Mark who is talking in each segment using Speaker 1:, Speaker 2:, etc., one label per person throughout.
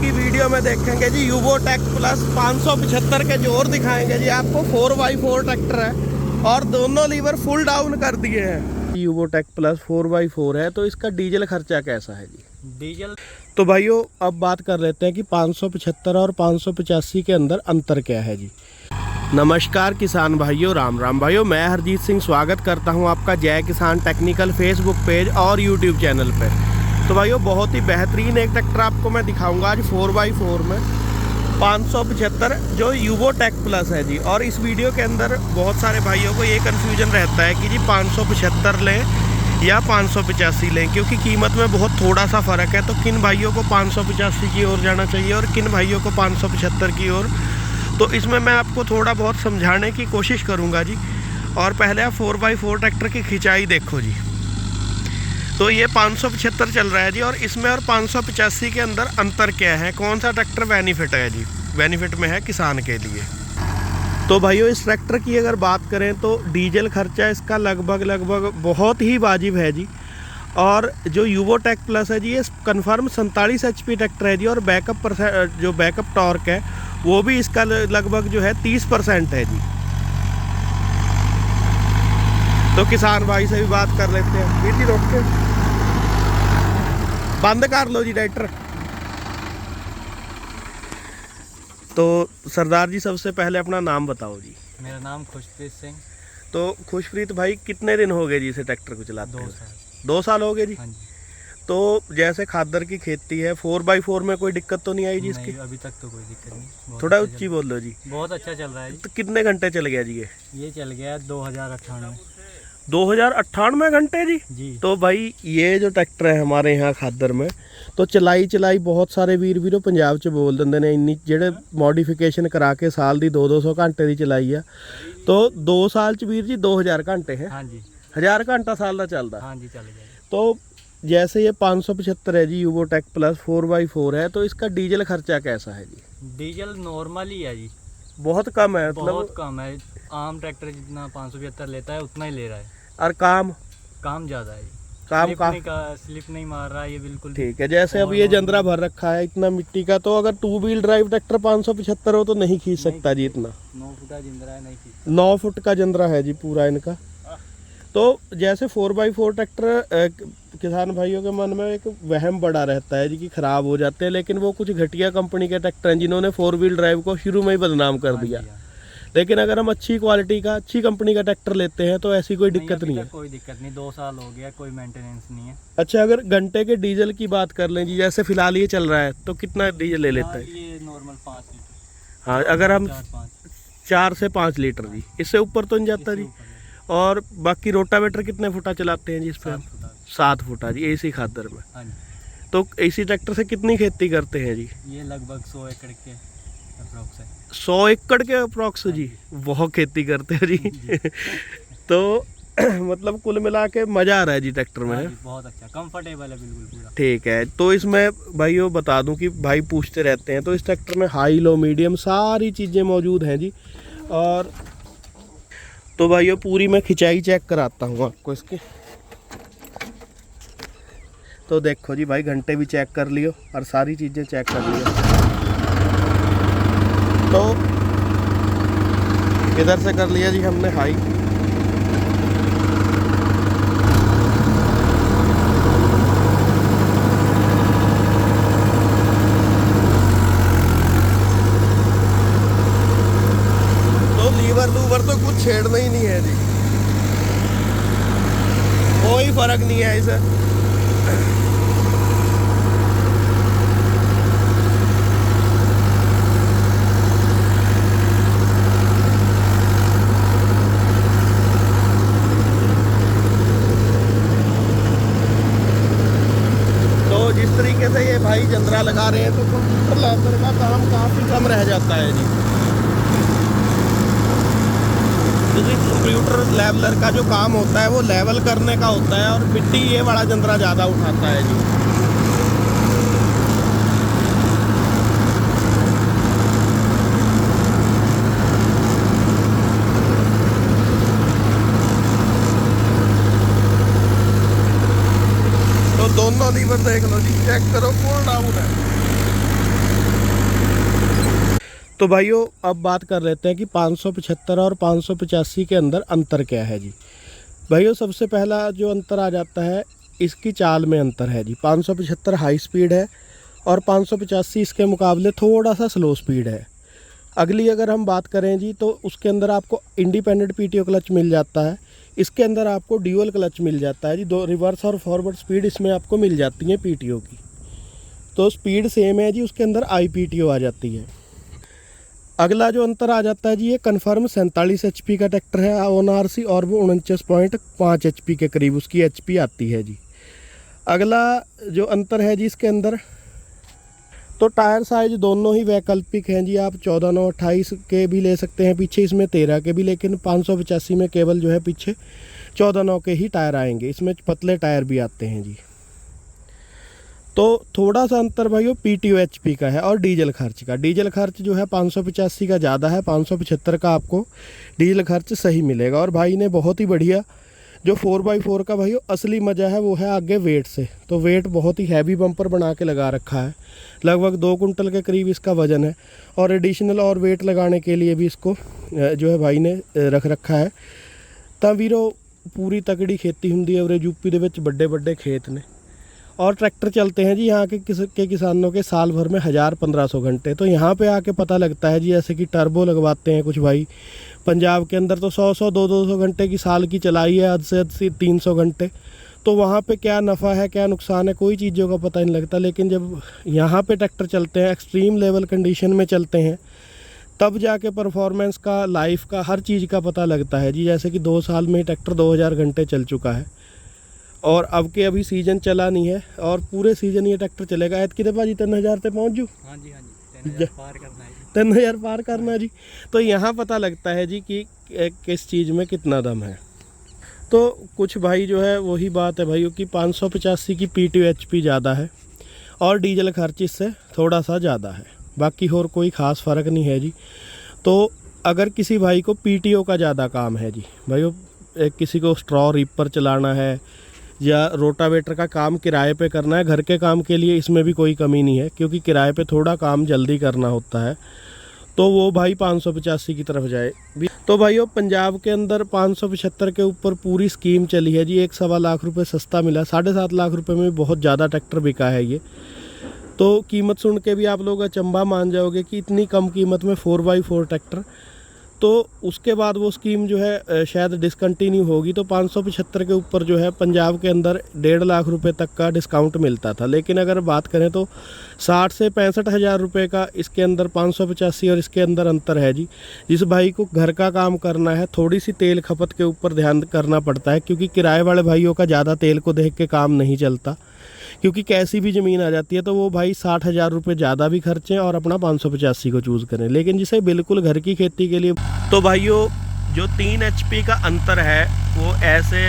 Speaker 1: की वीडियो में देखेंगे जी यूबोटेक प्लस 575 के जोर दिखाएंगे जी आपको। 4x4 ट्रैक्टर है और दोनों लीवर फुल डाउन कर दिए हैं। यूबोटेक प्लस 4x4 है तो इसका डीजल खर्चा कैसा है जी? डीजल तो भाइयों अब बात कर लेते हैं कि 575 और 585 के अंदर अंतर क्या है जी। नमस्कार किसान भाइयों, राम राम भाइयों। मैं हरजीत सिंह स्वागत करता हूं आपका जय किसान टेक्निकल फेसबुक पेज और यूट्यूब चैनल पे। तो भाइयों बहुत ही बेहतरीन एक ट्रैक्टर आपको मैं दिखाऊंगा आज 4x4 में 575 जो यूबोटेक प्लस है जी। और इस वीडियो के अंदर बहुत सारे भाइयों को ये कन्फ्यूजन रहता है कि जी 575 लें या 585 लें, क्योंकि कीमत में बहुत थोड़ा सा फ़र्क है। तो किन भाइयों को 585 की ओर जाना चाहिए और किन भाइयों को 575 की ओर, तो इसमें मैं आपको थोड़ा बहुत समझाने की कोशिश करूंगा जी। और पहले आप 4x4 ट्रैक्टर की खिंचाई देखो जी। तो ये 575 चल रहा है जी, और इसमें और 585 के अंदर अंतर क्या है, कौन सा ट्रैक्टर बेनिफिट है जी? बेनिफिट में है किसान के लिए। तो भाइयों इस ट्रैक्टर की अगर बात करें तो डीजल खर्चा इसका लगभग बहुत ही वाजिब है जी। और जो यूबोटेक प्लस है जी ये कन्फर्म 47 HP ट्रैक्टर है जी। और बैकअप टॉर्क है वो भी इसका लगभग जो है 30% है जी। तो किसान भाई से भी बात कर लेते हैं। वीर जी रोक के बंद कर लो जी ट्रैक्टर। तो सरदार जी सबसे पहले अपना नाम बताओ जी।
Speaker 2: मेरा नाम खुशप्रीत सिंह।
Speaker 1: तो खुशप्रीत भाई कितने दिन हो गए जी इसे ट्रैक्टर को चलाते हैं?
Speaker 2: 2 साल।
Speaker 1: 2 साल हो गए जी।
Speaker 2: हाँ जी।
Speaker 1: तो जैसे खादर की खेती है 4x4 में कोई दिक्कत तो नहीं आई जी इसकी?
Speaker 2: अभी तक तो कोई दिक्कत नहीं।
Speaker 1: थोड़ा
Speaker 2: अच्छा
Speaker 1: ऊंची बोल लो जी।
Speaker 2: बहुत अच्छा चल रहा है जी।
Speaker 1: तो कितने घंटे चल गया जी
Speaker 2: ये चल गया 2098 में।
Speaker 1: 2098 घंटे जी। तो भाई ये जो ट्रैक्टर है हमारे यहाँ खादर में तो चलाई बहुत सारे वीर पंजाब च बोल देंगे ने इन्नी जेड़े मॉडिफिकेशन करा के साल दी 200 घंटे की चलाई है। तो 2 साल च वीर जी 2000 घंटे हैं।
Speaker 2: हाँ जी।
Speaker 1: 1000 घंटा साल का चलता।
Speaker 2: हाँ जी चल गया।
Speaker 1: तो जैसे ये 575 है जी यूबोटेक प्लस 4x4 है तो इसका डीजल खर्चा कैसा है जी?
Speaker 2: डीजल नॉर्मल ही है जी।
Speaker 1: बहुत कम है, मतलब
Speaker 2: बहुत कम है। आम ट्रैक्टर जितना 575 लेता है उतना ही ले रहा है।
Speaker 1: और काम
Speaker 2: ज़्यादा है।
Speaker 1: काम
Speaker 2: स्लिप नहीं मार रहा है ये बिल्कुल
Speaker 1: ठीक है। जैसे अब ये जंदरा भर रखा है इतना मिट्टी का, तो अगर 2 व्हील ड्राइव ट्रैक्टर 575 हो तो नहीं खींच सकता जी इतना।
Speaker 2: 9 फुट का जिंदरा है, नहीं खींच।
Speaker 1: 9 फुट का जंदरा है जी पूरा इनका। तो जैसे 4x4 ट्रैक्टर किसान भाइयों के मन में एक वहम बड़ा रहता है जी कि ख़राब हो जाते हैं, लेकिन वो कुछ घटिया कंपनी के ट्रैक्टर हैं जिन्होंने 4 व्हील ड्राइव को शुरू में ही बदनाम कर दिया। लेकिन अगर हम अच्छी क्वालिटी का अच्छी कंपनी का ट्रैक्टर लेते हैं तो ऐसी कोई दिक्कत नहीं है।
Speaker 2: कोई दिक्कत नहीं, 2 साल हो गया, कोई मेंटेनेंस नहीं है।
Speaker 1: अच्छा, अगर घंटे के डीजल की बात कर लें जी, जैसे फिलहाल ये चल रहा है तो कितना डीजल ले लेता है?
Speaker 2: ये नॉर्मल 5 लीटर।
Speaker 1: हाँ, अगर हम 4 से 5 लीटर जी, इससे ऊपर तो नहीं जाता जी। और बाकी रोटावेटर कितने फुटा चलाते हैं जी इस पर? 7 फुटा जी एसी खादर में।
Speaker 2: हाँ जी।
Speaker 1: तो एसी ट्रैक्टर से कितनी खेती करते हैं जी?
Speaker 2: ये लगभग 100 एकड़ के अप्रोक्स है।
Speaker 1: 100 एकड़ के अप्रोक्स जी, बहुत खेती करते हैं जी। तो मतलब कुल मिला के मज़ा आ रहा है जी ट्रैक्टर में।
Speaker 2: जी, बहुत अच्छा कंफर्टेबल है बिल्कुल पूरा।
Speaker 1: ठीक है। तो इसमें भाइयों बता दूं कि भाई पूछते रहते हैं, तो इस ट्रैक्टर में हाई लो मीडियम सारी चीज़ें मौजूद हैं जी। और तो भाइयों पूरी मैं खिंचाई चेक कराता हूँ आपको इसकी। तो देखो जी भाई, घंटे भी चेक कर लियो और सारी चीज़ें चेक कर लियो। तो इधर से कर लिया जी हमने हाई। तो लीवर तो कुछ छेड़ना ही नहीं है जी, कोई फर्क नहीं है इसे। तो जिस तरीके से ये भाई जंदरा लगा रहे हैं तो कंप्यूटर लेवल का काम काफ़ी कम रह जाता है जी। कंप्यूटर लेवलर का जो काम होता है वो लेवल करने का होता है, और मिट्टी ये बड़ा जंदरा ज़्यादा उठाता है जी। तो दोनों लीवर देख लो जी, चेक करो फुल डाउन है। तो भाइयों अब बात कर लेते हैं कि 575 और 585 के अंदर अंतर क्या है जी। भाइयों सबसे पहला जो अंतर आ जाता है इसकी चाल में अंतर है जी। 575 हाई स्पीड है और 585 इसके मुकाबले थोड़ा सा स्लो स्पीड है। अगली अगर हम बात करें जी तो उसके अंदर आपको इंडिपेंडेंट पीटीओ क्लच मिल जाता है। इसके अंदर आपको ड्यूअल क्लच मिल जाता है जी। 2 रिवर्स और फॉरवर्ड स्पीड इसमें आपको मिल जाती है पीटीओ की। तो स्पीड सेम है जी, उसके अंदर आईपीटीओ आ जाती है। अगला जो अंतर आ जाता है जी, ये कन्फर्म 47 HP का ट्रैक्टर है ONRC और वो 49.5 HP के करीब उसकी HP आती है जी। अगला जो अंतर है जी इसके अंदर, तो टायर साइज दोनों ही वैकल्पिक हैं जी। आप 14 9 28 के भी ले सकते हैं पीछे, इसमें 13 के भी, लेकिन 585 में केवल जो है पीछे 14 9 के ही टायर आएंगे। इसमें पतले टायर भी आते हैं जी। तो थोड़ा सा अंतर भाइयों पीटीओ HP का है और डीजल खर्च का। डीजल खर्च जो है 585 का ज़्यादा है, 575 का आपको डीजल खर्च सही मिलेगा। और भाई ने बहुत ही बढ़िया जो 4x4 का भाइयों असली मज़ा है वो है आगे वेट से। तो वेट बहुत ही हैवी बम्पर बना के लगा रखा है, लगभग 2 कुंटल के करीब इसका वज़न है। और एडिशनल और वेट लगाने के लिए भी इसको जो है भाई ने रख रखा है। ਤਾਂ ਵੀਰੋ पूरी तगड़ी खेती होंगी है उरे यूपी ਦੇ ਵਿੱਚ ਵੱਡੇ ਵੱਡੇ खेत ने। और ट्रैक्टर चलते हैं जी यहाँ के किसानों के साल भर में 1000-1500 घंटे। तो यहाँ पे आके पता लगता है जी, जैसे कि टर्बो लगवाते हैं कुछ भाई पंजाब के अंदर, तो 100 200 घंटे की साल की चलाई है, हद से 300 घंटे। तो वहाँ पे क्या नफ़ा है क्या नुकसान है कोई चीज़ों का पता नहीं लगता। लेकिन जब यहाँ पे ट्रैक्टर चलते हैं, एक्सट्रीम लेवल कंडीशन में चलते हैं, तब जाके परफॉर्मेंस का, लाइफ का, हर चीज़ का पता लगता है जी। जैसे कि 2 साल में ट्रैक्टर 2000 घंटे चल चुका है और अब के अभी सीजन चला नहीं है और पूरे सीजन ये ट्रैक्टर चलेगा। ऐत कितने भाजी 3000 पे पहुँच जू?
Speaker 2: हाँ जी 3000 पार करना है जी।
Speaker 1: 3000 पार करना जी। तो यहाँ पता लगता है जी कि किस चीज़ में कितना दम है। तो कुछ भाई जो है वही बात है भाइयों कि 585 की पीटीओ HP ज़्यादा है और डीजल खर्च इससे थोड़ा सा ज़्यादा है, बाकी और कोई ख़ास फ़र्क नहीं है जी। तो अगर किसी भाई को पीटीओ का ज़्यादा काम है जी भाइयों, किसी को स्ट्रॉ रीपर चलाना है या रोटावेटर का काम किराए पे करना है, घर के काम के लिए इसमें भी कोई कमी नहीं है क्योंकि किराए पे थोड़ा काम जल्दी करना होता है, तो वो भाई 585 की तरफ जाए। तो भाइयों पंजाब के अंदर 575 के ऊपर पूरी स्कीम चली है जी। 1.25 लाख रुपए सस्ता मिला, 7.5 लाख रुपए में बहुत ज़्यादा ट्रैक्टर बिका है ये। तो कीमत सुन के भी आप लोग अचंभा मान जाओगे कि इतनी कम कीमत में 4x4 ट्रैक्टर। तो उसके बाद वो स्कीम जो है शायद डिसकंटिन्यू होगी। तो 575 के ऊपर जो है पंजाब के अंदर 1.5 लाख रुपए तक का डिस्काउंट मिलता था। लेकिन अगर बात करें तो 60 से 65 हज़ार रुपये का इसके अंदर 585 और इसके अंदर अंतर है जी। जिस भाई को घर का काम करना है, थोड़ी सी तेल खपत के ऊपर ध्यान करना पड़ता है क्योंकि किराए वाले भाइयों का ज़्यादा तेल को देख के काम नहीं चलता, क्योंकि कैसी भी ज़मीन आ जाती है। तो वो भाई 60 हज़ार रुपये ज़्यादा भी खर्चें और अपना 585 को चूज़ करें। लेकिन जिसे बिल्कुल घर की खेती के लिए, तो भाइयों जो 3 HP का अंतर है वो ऐसे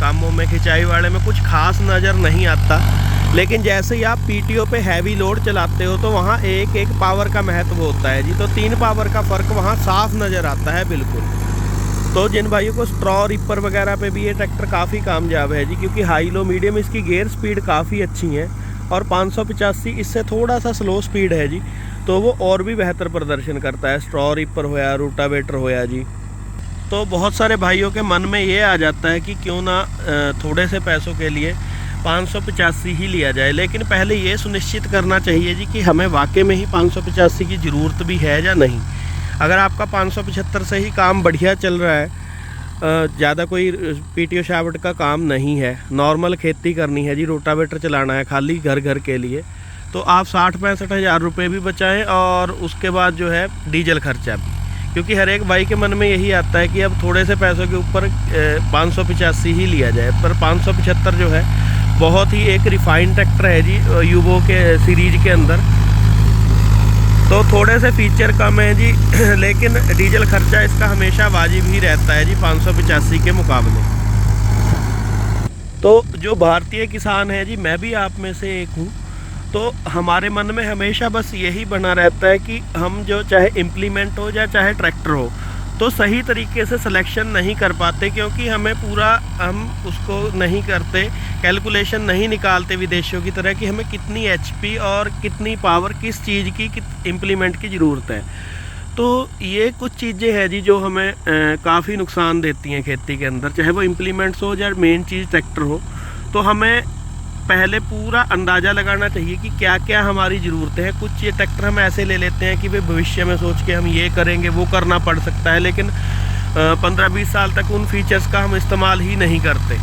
Speaker 1: कामों में, खिंचाई वाले में कुछ खास नज़र नहीं आता। लेकिन जैसे ही आप पीटीओ पे हैवी लोड चलाते हो तो वहाँ एक पावर का महत्व होता है जी। तो 3 पावर का फ़र्क वहाँ साफ नज़र आता है बिल्कुल। तो जिन भाइयों को स्ट्रॉ रिपर वगैरह पे भी ये ट्रैक्टर काफ़ी कामयाब है जी, क्योंकि हाई लो मीडियम इसकी गियर स्पीड काफ़ी अच्छी है और 585 इससे थोड़ा सा स्लो स्पीड है जी। तो वो और भी बेहतर प्रदर्शन करता है, स्ट्रॉ रिपर होया, रोटावेटर होया जी। तो बहुत सारे भाइयों के मन में ये आ जाता है कि क्यों ना थोड़े से पैसों के लिए 585 ही लिया जाए। लेकिन पहले ये सुनिश्चित करना चाहिए जी कि हमें वाकई में ही 585 की ज़रूरत भी है या नहीं। अगर आपका 575 से ही काम बढ़िया चल रहा है, ज़्यादा कोई पीटीओ शावट का काम नहीं है, नॉर्मल खेती करनी है जी, रोटावेटर चलाना है खाली घर के लिए, तो आप 60-65 हज़ार रुपये भी बचाएं और उसके बाद जो है डीजल खर्चा भी। क्योंकि हर एक भाई के मन में यही आता है कि अब थोड़े से पैसों के ऊपर 585 ही लिया जाए, पर 575 जो है बहुत ही एक रिफाइंड ट्रैक्टर है जी यूवो के सीरीज के अंदर। तो थोड़े से फीचर कम है जी, लेकिन डीजल खर्चा इसका हमेशा वाजिब ही रहता है जी 585 के मुकाबले। तो जो भारतीय किसान है जी, मैं भी आप में से एक हूँ, तो हमारे मन में हमेशा बस यही बना रहता है कि हम जो चाहे इम्प्लीमेंट हो या चाहे ट्रैक्टर हो, तो सही तरीके से सिलेक्शन नहीं कर पाते, क्योंकि हमें पूरा हम उसको नहीं करते, कैलकुलेशन नहीं निकालते विदेशियों की तरह कि हमें कितनी HP और कितनी पावर किस चीज़ की इम्प्लीमेंट की ज़रूरत है। तो ये कुछ चीज़ें हैं जी जो हमें काफ़ी नुकसान देती हैं खेती के अंदर, चाहे वो इम्प्लीमेंट्स हो या मेन चीज़ ट्रैक्टर हो। तो हमें पहले पूरा अंदाज़ा लगाना चाहिए कि क्या क्या हमारी ज़रूरतें हैं। कुछ ये ट्रैक्टर हम ऐसे ले लेते हैं कि भाई भविष्य में सोच के हम ये करेंगे, वो करना पड़ सकता है, लेकिन 15-20 साल तक उन फीचर्स का हम इस्तेमाल ही नहीं करते,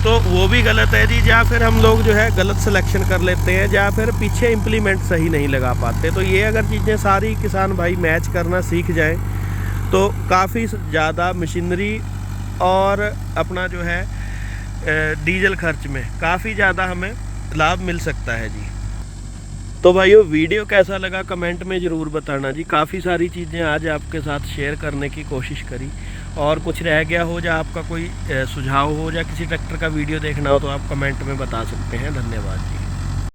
Speaker 1: तो वो भी गलत है जी। या फिर हम लोग जो है गलत सिलेक्शन कर लेते हैं, या फिर पीछे इम्प्लीमेंट सही नहीं लगा पाते। तो ये अगर चीज़ें सारी किसान भाई मैच करना सीख जाएं तो काफ़ी ज़्यादा मशीनरी और अपना जो है डीजल खर्च में काफ़ी ज़्यादा हमें लाभ मिल सकता है जी। तो भाइयों वीडियो कैसा लगा कमेंट में ज़रूर बताना जी। काफ़ी सारी चीज़ें आज आपके साथ शेयर करने की कोशिश करी, और कुछ रह गया हो या आपका कोई सुझाव हो या किसी ट्रैक्टर का वीडियो देखना हो तो आप कमेंट में बता सकते हैं। धन्यवाद जी।